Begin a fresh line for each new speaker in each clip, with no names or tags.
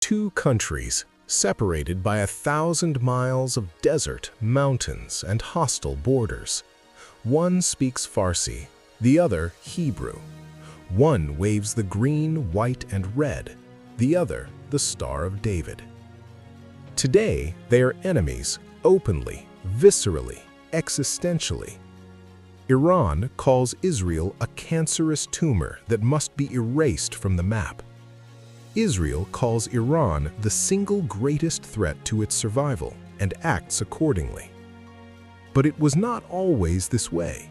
Two countries separated by 1,000 miles of desert, mountains, and hostile borders. One speaks Farsi, the other Hebrew. One waves the green, white, and red, the other the Star of David. Today, they are enemies, openly, viscerally, existentially. Iran calls Israel a cancerous tumor that must be erased from the map. Israel calls Iran the single greatest threat to its survival and acts accordingly. But it was not always this way.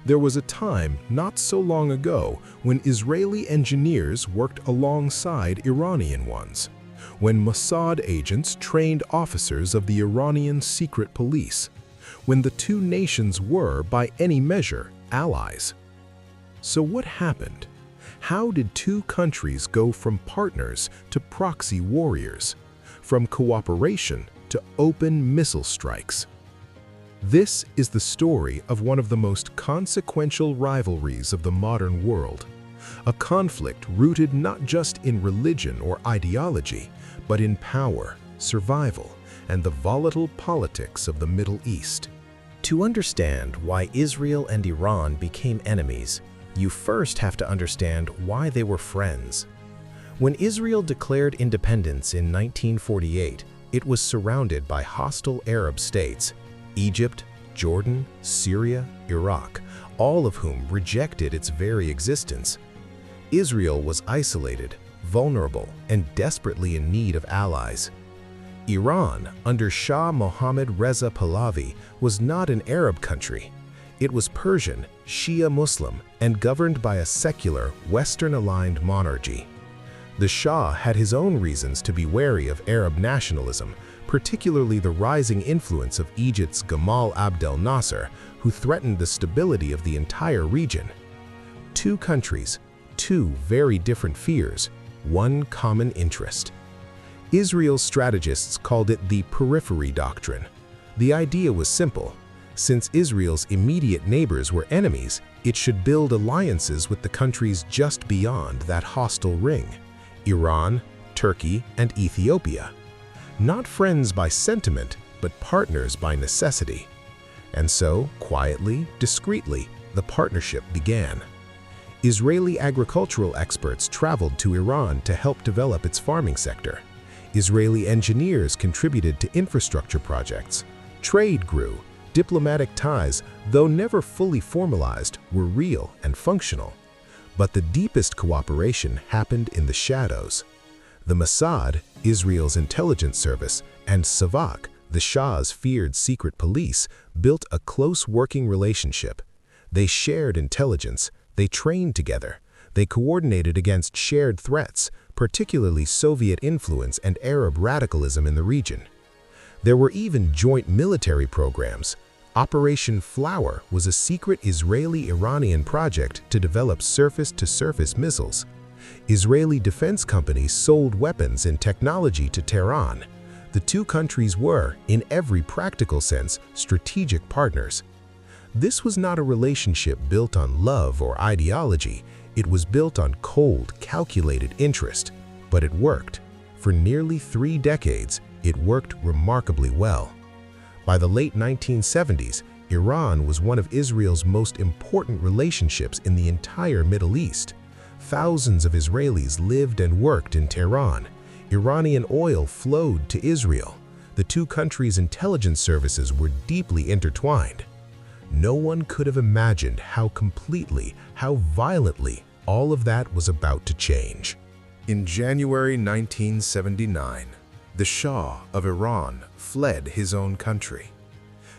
There was a time not so long ago when Israeli engineers worked alongside Iranian ones, when Mossad agents trained officers of the Iranian secret police, when the two nations were, by any measure, allies. So what happened? How did two countries go from partners to proxy warriors, from cooperation to open missile strikes? This is the story of one of the most consequential rivalries of the modern world, a conflict rooted not just in religion or ideology, but in power, survival, and the volatile politics of the Middle East.
To understand why Israel and Iran became enemies, you first have to understand why they were friends. When Israel declared independence in 1948, it was surrounded by hostile Arab states, Egypt, Jordan, Syria, Iraq, all of whom rejected its very existence. Israel was isolated, vulnerable, and desperately in need of allies. Iran, under Shah Mohammad Reza Pahlavi, was not an Arab country. It was Persian, Shia Muslim, and governed by a secular, Western-aligned monarchy. The Shah had his own reasons to be wary of Arab nationalism, particularly the rising influence of Egypt's Gamal Abdel Nasser, who threatened the stability of the entire region. Two countries, two very different fears, one common interest. Israel's strategists called it the periphery doctrine. The idea was simple. Since Israel's immediate neighbors were enemies, it should build alliances with the countries just beyond that hostile ring: Iran, Turkey, and Ethiopia. Not friends by sentiment, but partners by necessity. And so, quietly, discreetly, the partnership began. Israeli agricultural experts traveled to Iran to help develop its farming sector. Israeli engineers contributed to infrastructure projects. Trade grew. Diplomatic ties, though never fully formalized, were real and functional. But the deepest cooperation happened in the shadows. The Mossad, Israel's intelligence service, and Savak, the Shah's feared secret police, built a close working relationship. They shared intelligence, they trained together, they coordinated against shared threats, particularly Soviet influence and Arab radicalism in the region. There were even joint military programs. Operation Flower was a secret Israeli-Iranian project to develop surface-to-surface missiles. Israeli defense companies sold weapons and technology to Tehran. The two countries were, in every practical sense, strategic partners. This was not a relationship built on love or ideology. It was built on cold, calculated interest. But it worked. For nearly 3 decades, it worked remarkably well. By the late 1970s, Iran was one of Israel's most important relationships in the entire Middle East. Thousands of Israelis lived and worked in Tehran. Iranian oil flowed to Israel. The two countries' intelligence services were deeply intertwined. No one could have imagined how completely, how violently all of that was about to change. In January 1979, the Shah of Iran fled his own country.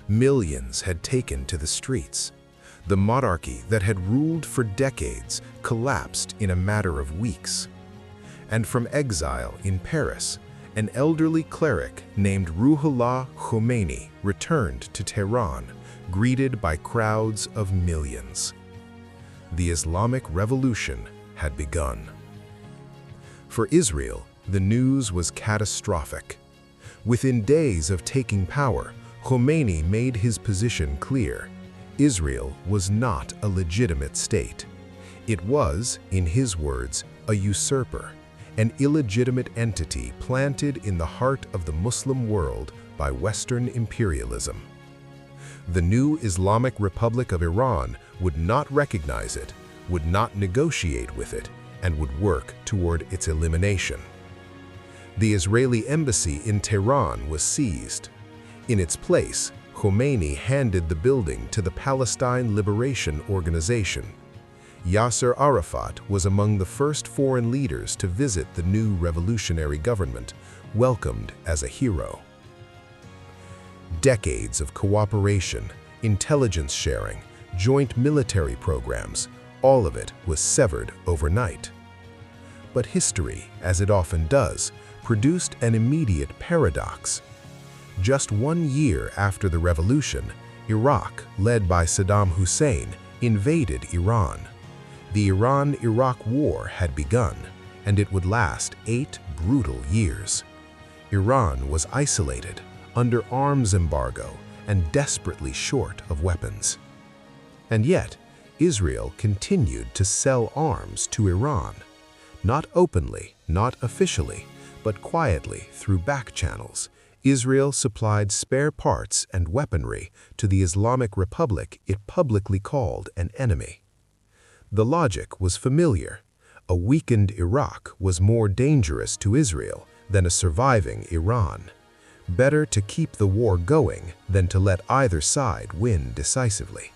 Millions had taken to the streets. The monarchy that had ruled for decades collapsed in a matter of weeks. And from exile in Paris, an elderly cleric named Ruhollah Khomeini returned to Tehran, greeted by crowds of millions. The Islamic Revolution had begun. For Israel, the news was catastrophic. Within days of taking power, Khomeini made his position clear. Israel was not a legitimate state. It was, in his words, a usurper,
an illegitimate entity planted in the heart of the Muslim world by Western imperialism. The new Islamic Republic of Iran would not recognize it, would not negotiate with it, and would work toward its elimination. The Israeli embassy in Tehran was seized. In its place, Khomeini handed the building to the Palestine Liberation Organization. Yasser Arafat was among the first foreign leaders to visit the new revolutionary government, welcomed as a hero. Decades of cooperation, intelligence sharing, joint military programs, all of it was severed overnight. But history, as it often does, produced an immediate paradox. Just 1 year after the revolution, Iraq, led by Saddam Hussein, invaded Iran. The Iran-Iraq War had begun, and it would last 8 brutal years. Iran was isolated, under arms embargo, and desperately short of weapons. And yet, Israel continued to sell arms to Iran. Not openly, not officially, but quietly through back channels, Israel supplied spare parts and weaponry to the Islamic Republic it publicly called an enemy. The logic was familiar. A weakened Iraq was more dangerous to Israel than a surviving Iran. Better to keep the war going than to let either side win decisively.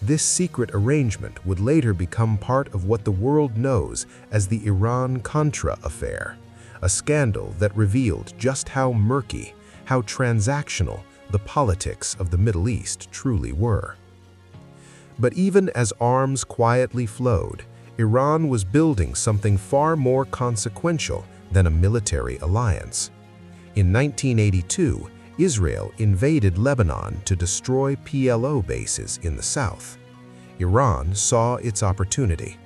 This secret arrangement would later become part of what the world knows as the Iran-Contra affair, a scandal that revealed just how murky, how transactional the politics of the Middle East truly were. But even as arms quietly flowed, Iran was building something far more consequential than a military alliance. In 1982, Israel invaded Lebanon to destroy PLO bases in the south. Iran saw its opportunity.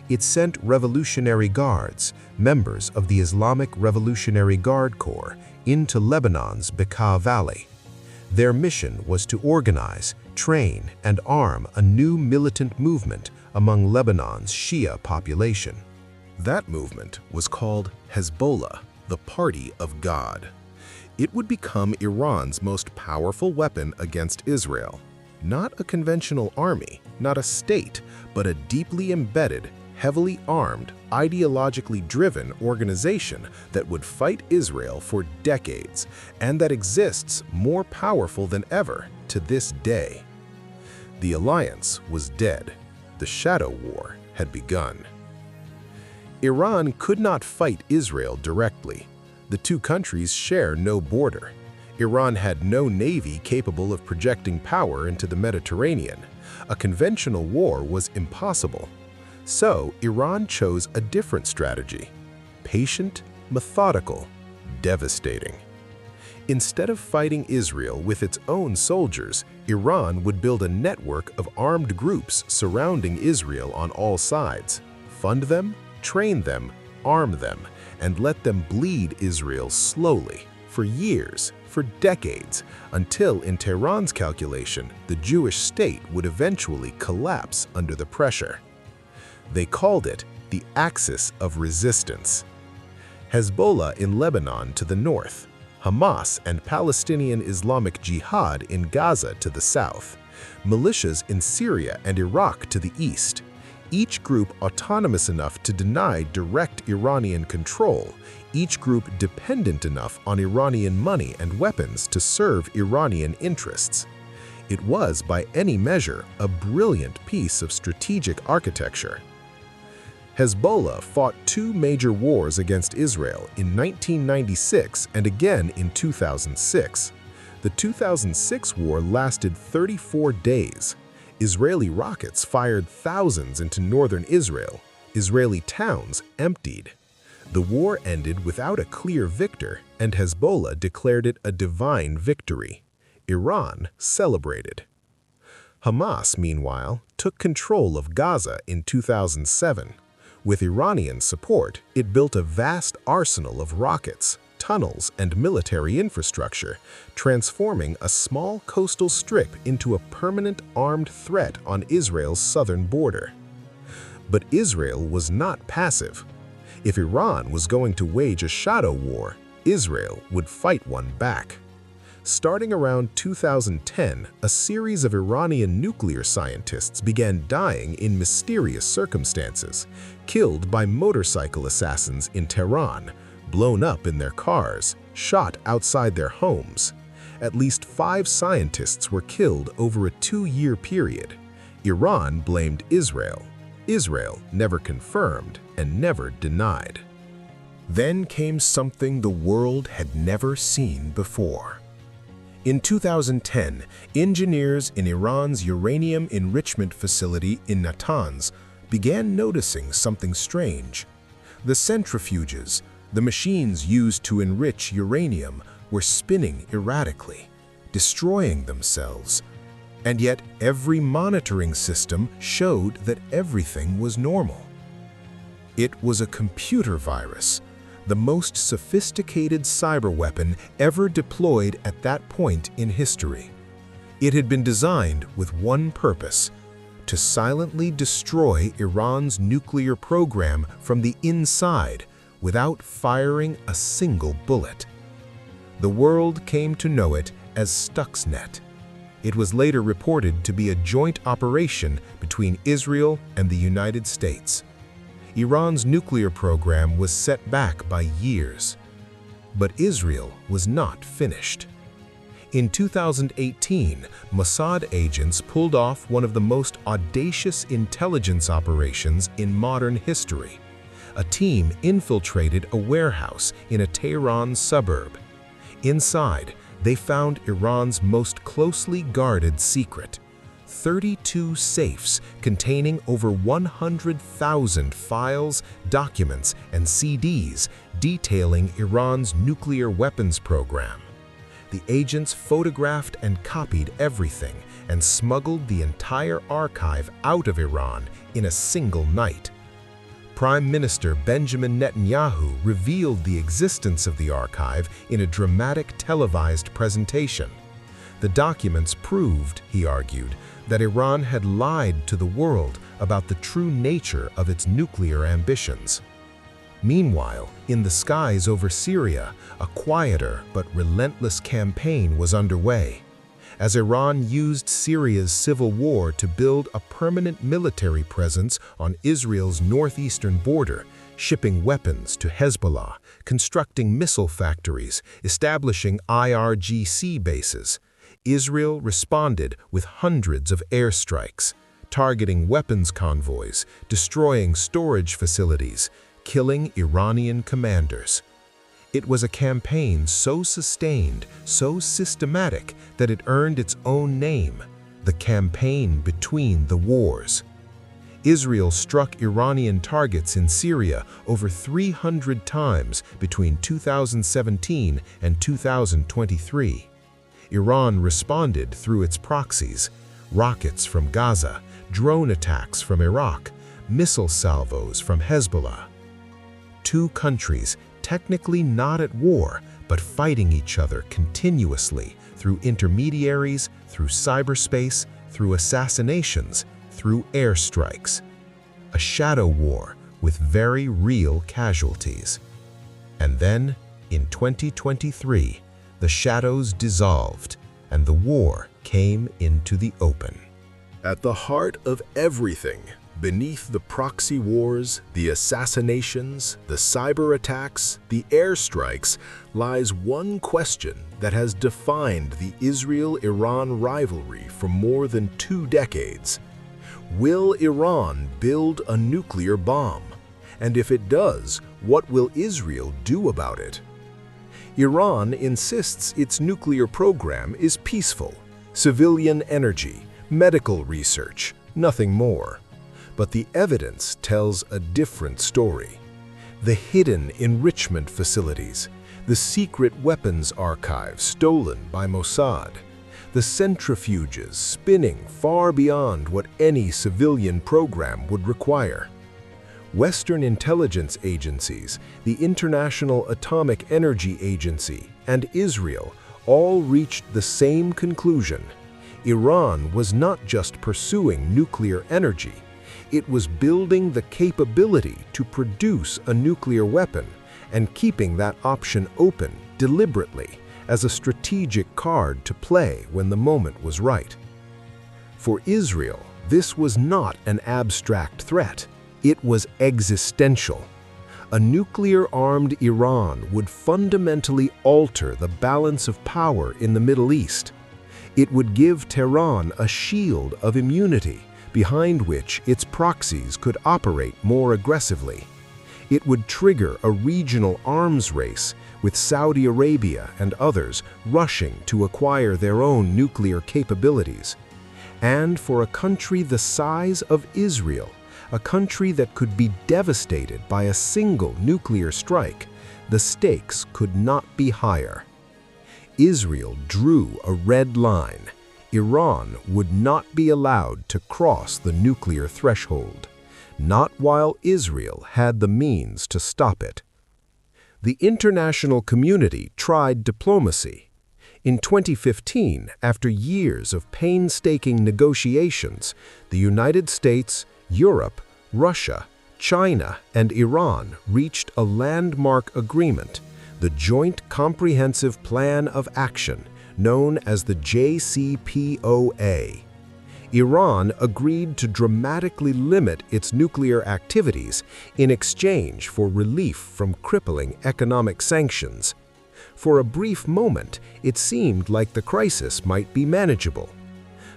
It sent Revolutionary Guards, members of the Islamic Revolutionary Guard Corps, into Lebanon's Bekaa Valley. Their mission was to organize, train, and arm a new militant movement among Lebanon's Shia population. That movement was called Hezbollah, the Party of God. It would become Iran's most powerful weapon against Israel. Not a conventional army, not a state, but a deeply embedded, heavily armed, ideologically driven organization that would fight Israel for decades and that exists more powerful than ever to this day. The alliance was dead. The shadow war had begun. Iran could not fight Israel directly. The two countries share no border. Iran had no navy capable of projecting power into the Mediterranean. A conventional war was impossible. So Iran chose a different strategy: patient, methodical, devastating. Instead of fighting Israel with its own soldiers, Iran would build a network of armed groups surrounding Israel on all sides, fund them, train them, arm them, and let them bleed Israel slowly, for years, for decades, until, in Tehran's calculation, the Jewish state would eventually collapse under the pressure. They called it the axis of resistance. Hezbollah in Lebanon to the north, Hamas and Palestinian Islamic Jihad in Gaza to the south, militias in Syria and Iraq to the east, each group autonomous enough to deny direct Iranian control, each group dependent enough on Iranian money and weapons to serve Iranian interests. It was, by any measure, a brilliant piece of strategic architecture. Hezbollah fought 2 major wars against Israel in 1996 and again in 2006. The 2006 war lasted 34 days. Israeli rockets fired thousands into northern Israel. Israeli towns emptied. The war ended without a clear victor, and Hezbollah declared it a divine victory. Iran celebrated. Hamas, meanwhile, took control of Gaza in 2007. With Iranian support, it built a vast arsenal of rockets, tunnels, and military infrastructure, transforming a small coastal strip into a permanent armed threat on Israel's southern border. But Israel was not passive. If Iran was going to wage a shadow war, Israel would fight one back. Starting around 2010, a series of Iranian nuclear scientists began dying in mysterious circumstances, killed by motorcycle assassins in Tehran, blown up in their cars, shot outside their homes. At least 5 scientists were killed over a 2-year period. Iran blamed Israel. Israel never confirmed and never denied. Then came something the world had never seen before. In 2010, engineers in Iran's uranium enrichment facility in Natanz began noticing something strange. The centrifuges, the machines used to enrich uranium, were spinning erratically, destroying themselves. And yet every monitoring system showed that everything was normal. It was a computer virus, the most sophisticated cyber weapon ever deployed at that point in history. It had been designed with one purpose: to silently destroy Iran's nuclear program from the inside without firing a single bullet. The world came to know it as Stuxnet. It was later reported to be a joint operation between Israel and the United States. Iran's nuclear program was set back by years. But Israel was not finished. In 2018, Mossad agents pulled off one of the most audacious intelligence operations in modern history. A team infiltrated a warehouse in a Tehran suburb. Inside, they found Iran's most closely guarded secret: 32 safes containing over 100,000 files, documents, and CDs detailing Iran's nuclear weapons program. The agents photographed and copied everything and smuggled the entire archive out of Iran in a single night. Prime Minister Benjamin Netanyahu revealed the existence of the archive in a dramatic televised presentation. The documents proved, he argued, that Iran had lied to the world about the true nature of its nuclear ambitions. Meanwhile, in the skies over Syria, a quieter but relentless campaign was underway. As Iran used Syria's civil war to build a permanent military presence on Israel's northeastern border, shipping weapons to Hezbollah, constructing missile factories, establishing IRGC bases, Israel responded with hundreds of airstrikes, targeting weapons convoys, destroying storage facilities, killing Iranian commanders. It was a campaign so sustained, so systematic, that it earned its own name: the Campaign Between the Wars. Israel struck Iranian targets in Syria over 300 times between 2017 and 2023. Iran responded through its proxies: rockets from Gaza, drone attacks from Iraq, missile salvos from Hezbollah. 2 countries technically not at war, but fighting each other continuously through intermediaries, through cyberspace, through assassinations, through airstrikes. A shadow war with very real casualties. And then, in 2023, the shadows dissolved and the war came into the open. At the heart of everything, beneath the proxy wars, the assassinations, the cyber attacks, the airstrikes, lies one question that has defined the Israel-Iran rivalry for more than 2 decades. Will Iran build a nuclear bomb? And if it does, what will Israel do about it? Iran insists its nuclear program is peaceful, civilian energy, medical research, nothing more. But the evidence tells a different story. The hidden enrichment facilities, the secret weapons archives stolen by Mossad, the centrifuges spinning far beyond what any civilian program would require. Western intelligence agencies, the International Atomic Energy Agency, and Israel all reached the same conclusion. Iran was not just pursuing nuclear energy, It was building the capability to produce a nuclear weapon and keeping that option open deliberately as a strategic card to play when the moment was right. For Israel, this was not an abstract threat. It was existential. A nuclear-armed Iran would fundamentally alter the balance of power in the Middle East. It would give Tehran a shield of immunity behind which its proxies could operate more aggressively. It would trigger a regional arms race with Saudi Arabia and others rushing to acquire their own nuclear capabilities. And for a country the size of Israel, a country that could be devastated by a single nuclear strike, the stakes could not be higher. Israel drew a red line. Iran would not be allowed to cross the nuclear threshold, not while Israel had the means to stop it. The international community tried diplomacy. In 2015, after years of painstaking negotiations, the United States, Europe, Russia, China, and Iran reached a landmark agreement, the Joint Comprehensive Plan of Action, known as the JCPOA. Iran agreed to dramatically limit its nuclear activities in exchange for relief from crippling economic sanctions. For a brief moment, it seemed like the crisis might be manageable.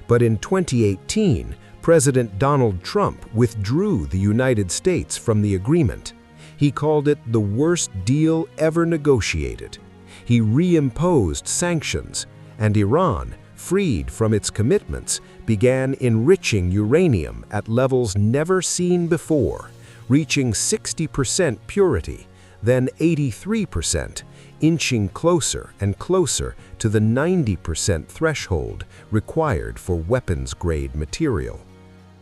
But in 2018, President Donald Trump withdrew the United States from the agreement. He called it the worst deal ever negotiated. He reimposed sanctions, and Iran, freed from its commitments, began enriching uranium at levels never seen before, reaching 60% purity, then 83%, inching closer and closer to the 90% threshold required for weapons-grade material.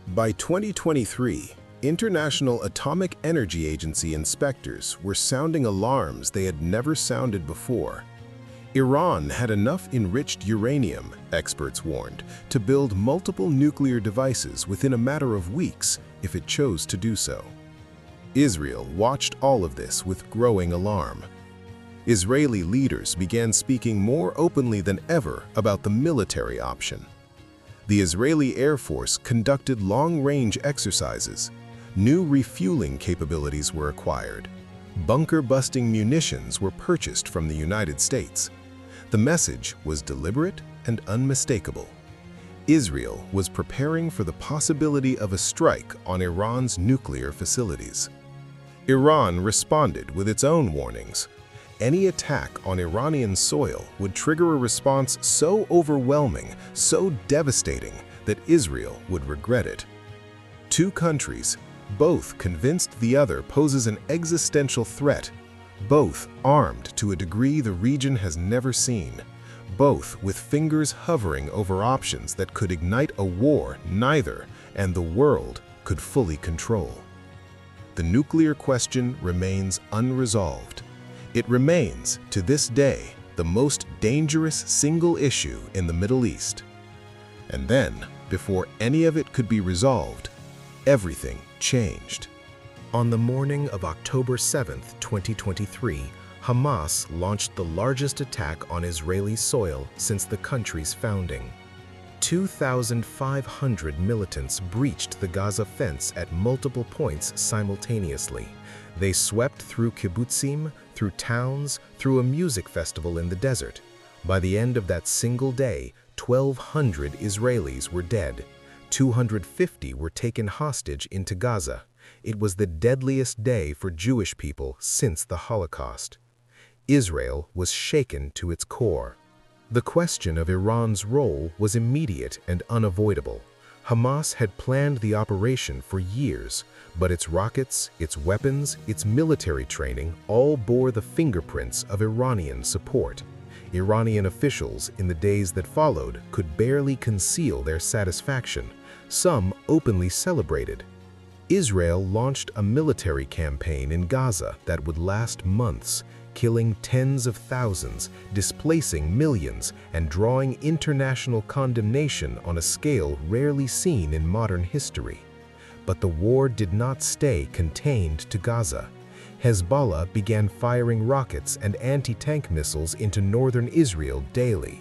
By 2023, International Atomic Energy Agency inspectors were sounding alarms they had never sounded before. Iran had enough enriched uranium, experts warned, to build multiple nuclear devices within a matter of weeks if it chose to do so. Israel watched all of this with growing alarm. Israeli leaders began speaking more openly than ever about the military option. The Israeli Air Force conducted long-range exercises. New refueling capabilities were acquired. Bunker-busting munitions were purchased from the United States. The message was deliberate and unmistakable. Israel was preparing for the possibility of a strike on Iran's nuclear facilities. Iran responded with its own warnings. Any attack on Iranian soil would trigger a response so overwhelming, so devastating, that Israel would regret it. Two countries, both convinced the other poses an existential threat, both armed to a degree the region has never seen, both with fingers hovering over options that could ignite a war neither and the world could fully control. The nuclear question remains unresolved. It remains, to this day, the most dangerous single issue in the Middle East. And then, before any of it could be resolved, everything changed.
On the morning of October 7, 2023, Hamas launched the largest attack on Israeli soil since the country's founding. 2,500 militants breached the Gaza fence at multiple points simultaneously. They swept through kibbutzim, through towns, through a music festival in the desert. By the end of that single day, 1,200 Israelis were dead. 250 were taken hostage into Gaza. It was the deadliest day for Jewish people since the Holocaust. Israel was shaken to its core. The question of Iran's role was immediate and unavoidable. Hamas had planned the operation for years, but its rockets, its weapons, its military training all bore the fingerprints of Iranian support. Iranian officials in the days that followed could barely conceal their satisfaction. Some openly celebrated. Israel launched a military campaign in Gaza that would last months, killing tens of thousands, displacing millions, and drawing international condemnation on a scale rarely seen in modern history. But the war did not stay contained to Gaza. Hezbollah began firing rockets and anti-tank missiles into northern Israel daily.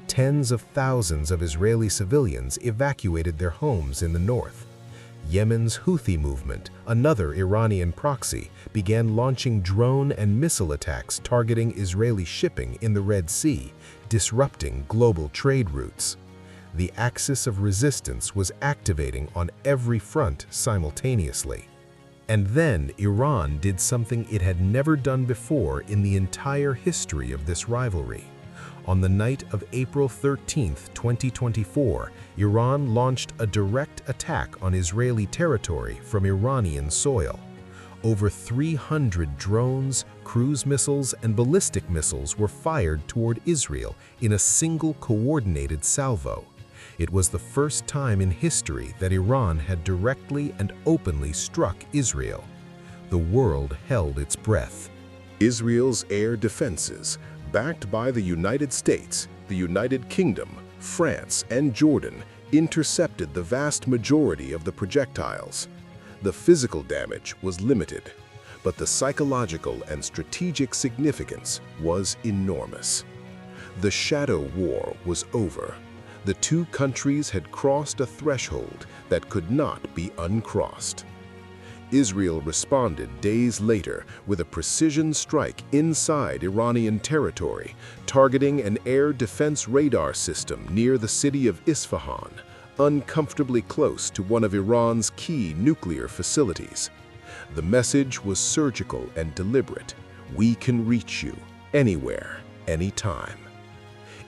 Tens of thousands of Israeli civilians evacuated their homes in the north. Yemen's Houthi movement, another Iranian proxy, began launching drone and missile attacks targeting Israeli shipping in the Red Sea, disrupting global trade routes. The axis of resistance was activating on every front simultaneously. And then Iran did something it had never done before in the entire history of this rivalry. On the night of April 13, 2024, Iran launched a direct attack on Israeli territory from Iranian soil. Over 300 drones, cruise missiles, and ballistic missiles were fired toward Israel in a single coordinated salvo. It was the first time in history that Iran had directly and openly struck Israel. The world held its breath.
Israel's air defenses, backed by the United States, the United Kingdom, France, and Jordan, intercepted the vast majority of the projectiles. The physical damage was limited, but the psychological and strategic significance was enormous. The shadow war was over. The two countries had crossed a threshold that could not be uncrossed. Israel responded days later with a precision strike inside Iranian territory, targeting an air defense radar system near the city of Isfahan, uncomfortably close to one of Iran's key nuclear facilities. The message was surgical and deliberate. We can reach you anywhere, anytime.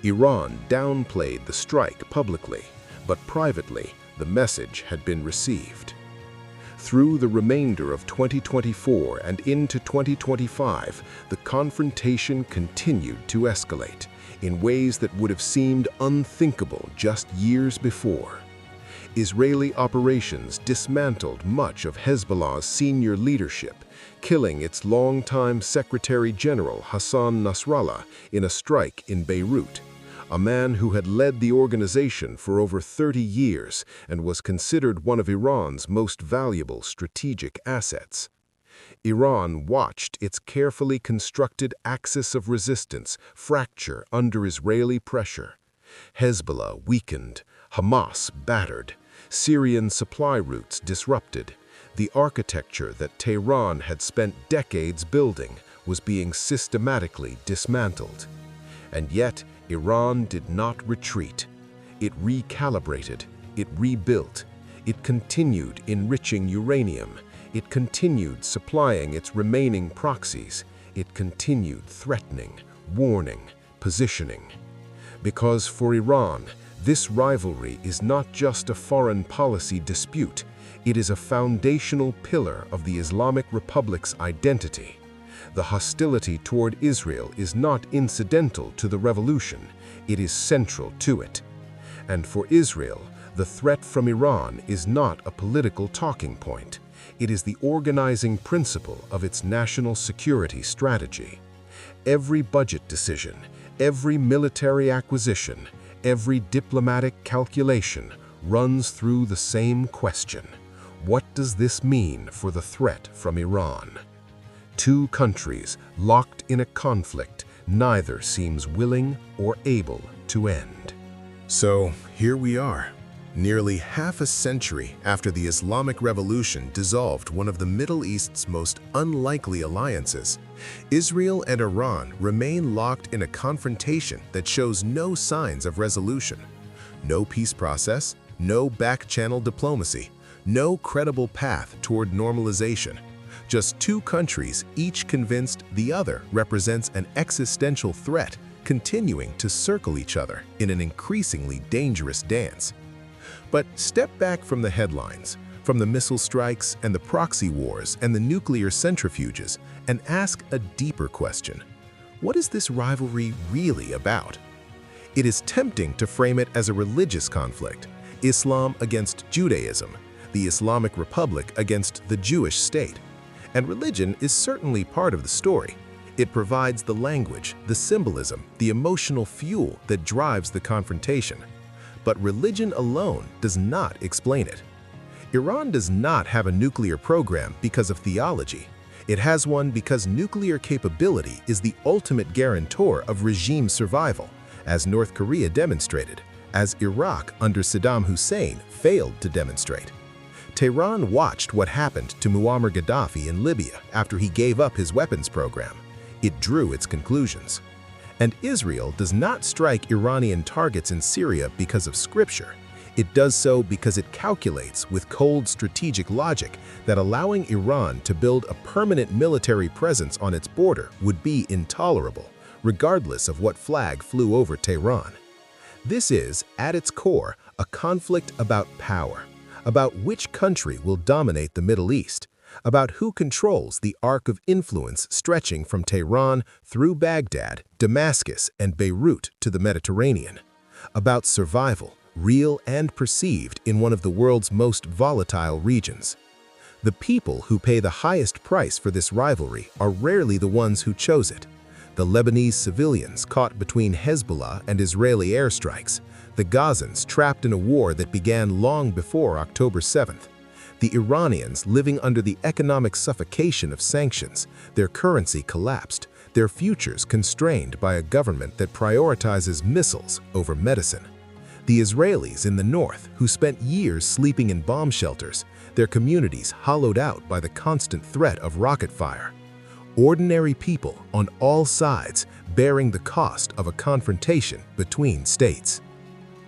Iran downplayed the strike publicly, but privately, the message had been received. Through the remainder of 2024 and into 2025, the confrontation continued to escalate in ways that would have seemed unthinkable just years before. Israeli operations dismantled much of Hezbollah's senior leadership, killing its longtime Secretary General Hassan Nasrallah in a strike in Beirut, a man who had led the organization for over 30 years and was considered one of Iran's most valuable strategic assets. Iran watched its carefully constructed axis of resistance fracture under Israeli pressure. Hezbollah weakened, Hamas battered, Syrian supply routes disrupted. The architecture that Tehran had spent decades building was being systematically dismantled. And yet, Iran did not retreat. It recalibrated, it rebuilt, it continued enriching uranium, it continued supplying its remaining proxies, it continued threatening, warning, positioning. Because for Iran, this rivalry is not just a foreign policy dispute, it is a foundational pillar of the Islamic Republic's identity. The hostility toward Israel is not incidental to the revolution, it is central to it. And for Israel, the threat from Iran is not a political talking point. It is the organizing principle of its national security strategy. Every budget decision, every military acquisition, every diplomatic calculation runs through the same question. What does this mean for the threat from Iran? Two countries locked in a conflict neither seems willing or able to end. So here we are, nearly half a century after the Islamic Revolution dissolved one of the Middle East's most unlikely alliances. Israel and Iran remain locked in a confrontation that shows no signs of resolution. No peace process, no back-channel diplomacy, no credible path toward normalization. Just two countries, each convinced the other represents an existential threat, continuing to circle each other in an increasingly dangerous dance. But step back from the headlines, from the missile strikes and the proxy wars and the nuclear centrifuges, and ask a deeper question. What is this rivalry really about? It is tempting to frame it as a religious conflict, Islam against Judaism, the Islamic Republic against the Jewish state. And religion is certainly part of the story. It provides the language, the symbolism, the emotional fuel that drives the confrontation. But religion alone does not explain it. Iran does not have a nuclear program because of theology. It has one because nuclear capability is the ultimate guarantor of regime survival, as North Korea demonstrated, as Iraq under Saddam Hussein failed to demonstrate. Tehran watched what happened to Muammar Gaddafi in Libya after he gave up his weapons program. It drew its conclusions. And Israel does not strike Iranian targets in Syria because of scripture. It does so because it calculates with cold strategic logic that allowing Iran to build a permanent military presence on its border would be intolerable, regardless of what flag flew over Tehran. This is, at its core, a conflict about power, about which country will dominate the Middle East, about who controls the arc of influence stretching from Tehran through Baghdad, Damascus, and Beirut to the Mediterranean, about survival, real and perceived in one of the world's most volatile regions. The people who pay the highest price for this rivalry are rarely the ones who chose it. The Lebanese civilians caught between Hezbollah and Israeli airstrikes, the Gazans trapped in a war that began long before October 7th, the Iranians living under the economic suffocation of sanctions, their currency collapsed, their futures constrained by a government that prioritizes missiles over medicine. The Israelis in the north who spent years sleeping in bomb shelters, their communities hollowed out by the constant threat of rocket fire. Ordinary people on all sides bearing the cost of a confrontation between states.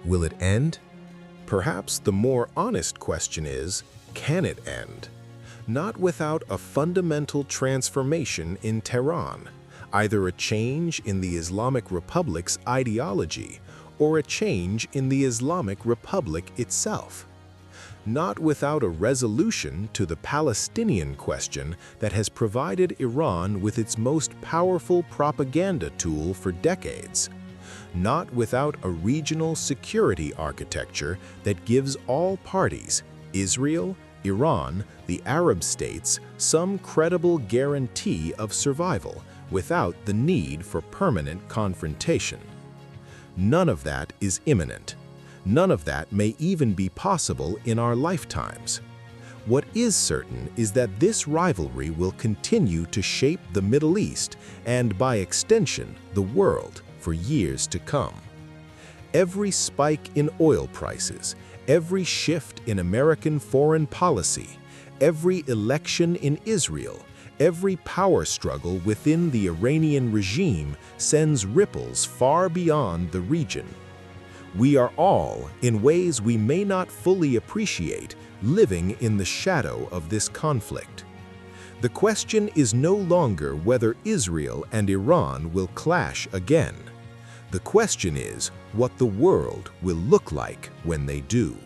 Will it end? Perhaps the more honest question is, can it end? Not without a fundamental transformation in Tehran, either a change in the Islamic Republic's ideology or a change in the Islamic Republic itself. Not without a resolution to the Palestinian question that has provided Iran with its most powerful propaganda tool for decades. Not without a regional security architecture that gives all parties, Israel, Iran, the Arab states, some credible guarantee of survival without the need for permanent confrontation. None of that is imminent. None of that may even be possible in our lifetimes. What is certain is that this rivalry will continue to shape the Middle East and, by extension, the world for years to come. Every spike in oil prices, every shift in American foreign policy, every election in Israel, every power struggle within the Iranian regime sends ripples far beyond the region. We are all, in ways we may not fully appreciate, living in the shadow of this conflict. The question is no longer whether Israel and Iran will clash again. The question is what the world will look like when they do.